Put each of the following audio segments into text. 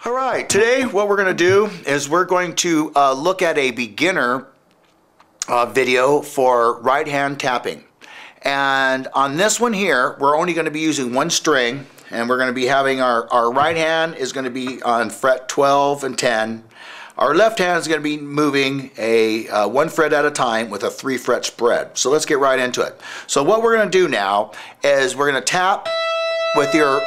All right, today what we're going to do is we're going to look at a beginner video for right hand tapping. And on this one here, we're only going to be using one string, and we're going to be having our right hand is going to be on fret 12 and 10. Our left hand is going to be moving a 1 fret at a time with a 3 fret spread. So let's get right into it. So what we're going to do now is we're going to tap with your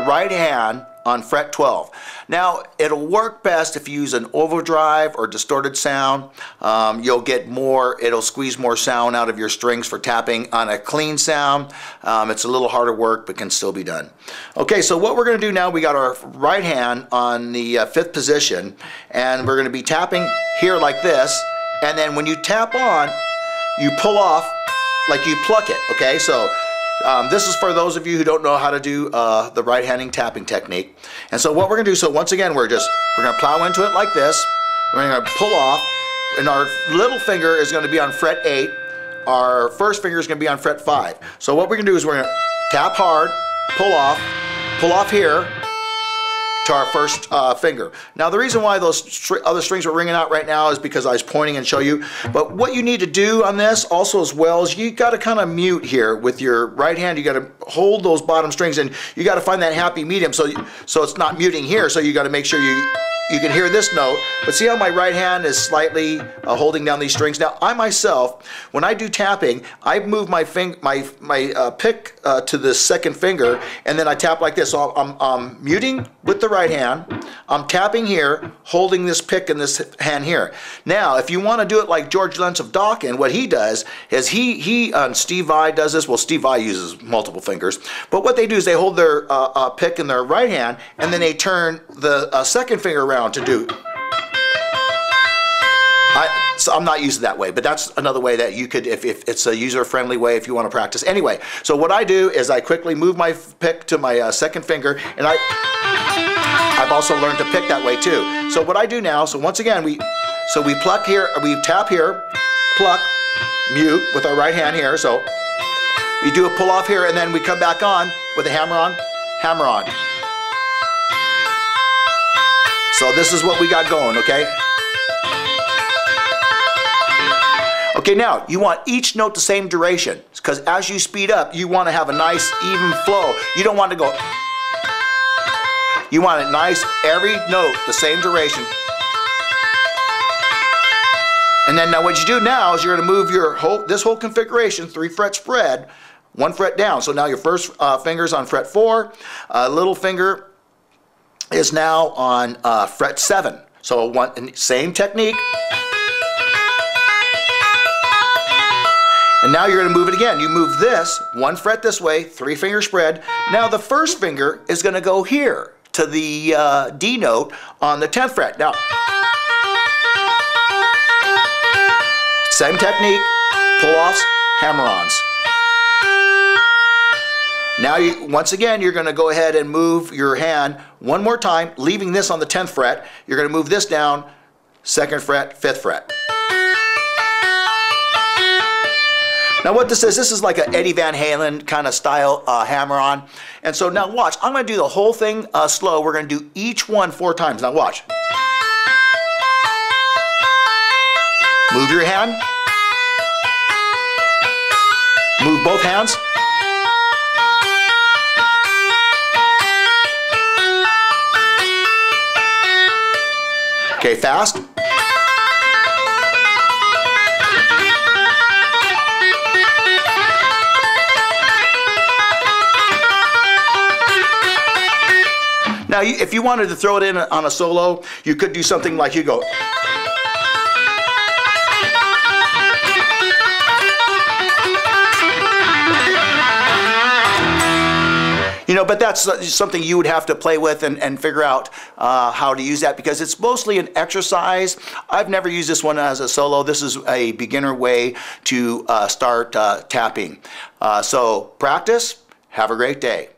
right hand on fret 12. Now it'll work best if you use an overdrive or distorted sound. You'll get more, it'll squeeze more sound out of your strings for tapping. On a clean sound, it's a little harder work but can still be done. Okay, so what we're going to do now, we got our right hand on the 5th position, and we're going to be tapping here like this, and then when you tap on, you pull off like you pluck it. Okay, so this is for those of you who don't know how to do the right-handing tapping technique. And so what we're going to do, so once again, we're going to plow into it like this. We're going to pull off, and our little finger is going to be on fret 8. Our first finger is going to be on fret 5. So what we're going to do is we're going to tap hard, pull off here to our first finger. Now the reason why those other strings are ringing out right now is because I was pointing and show you. But what you need to do on this also as well is you got to kind of mute here with your right hand. You got to hold those bottom strings, and you got to find that happy medium so it's not muting here. So you got to make sure you can hear this note, but see how my right hand is slightly holding down these strings? Now, I myself, when I do tapping, I move my pick to the second finger, and then I tap like this. So I'm muting with the right hand, I'm tapping here, holding this pick in this hand here. Now, if you want to do it like George Lentz of Dokken, what he does is he Steve Vai does this. Well, Steve Vai uses multiple fingers, but what they do is they hold their pick in their right hand, and then they turn the second finger around to do. So I'm not using that way, but that's another way that you could, if it's a user-friendly way, if you want to practice. Anyway, so what I do is I quickly move my pick to my second finger, and I've also learned to pick that way too. So what I do now, so once again, we pluck here, we tap here, pluck, mute with our right hand here. So we do a pull off here, and then we come back on with a hammer on, hammer on. So this is what we got going, okay? Okay, now you want each note the same duration, because as you speed up, you want to have a nice even flow. You don't want to go. You want it nice, every note the same duration. And then now what you do now is you're going to move this whole configuration, 3 fret spread, 1 fret down. So now your first finger's on fret 4, little finger is now on fret 7. So same technique. And now you're going to move it again. You move this, 1 fret this way, 3 finger spread. Now the first finger is going to go here to the D note on the 10th fret. Now, same technique, pull-offs, hammer-ons. Now, once again, you're going to go ahead and move your hand one more time, leaving this on the 10th fret. You're going to move this down, 2nd fret, 5th fret. Now what this is like a Eddie Van Halen kind of style hammer-on. And so now watch, I'm going to do the whole thing slow. We're going to do each one 4 times. Now watch. Move your hand. Move both hands. Okay, fast. Now, if you wanted to throw it in on a solo, you could do something like you go. You know, but that's something you would have to play with and figure out how to use that, because it's mostly an exercise. I've never used this one as a solo. This is a beginner way to start tapping. So practice. Have a great day.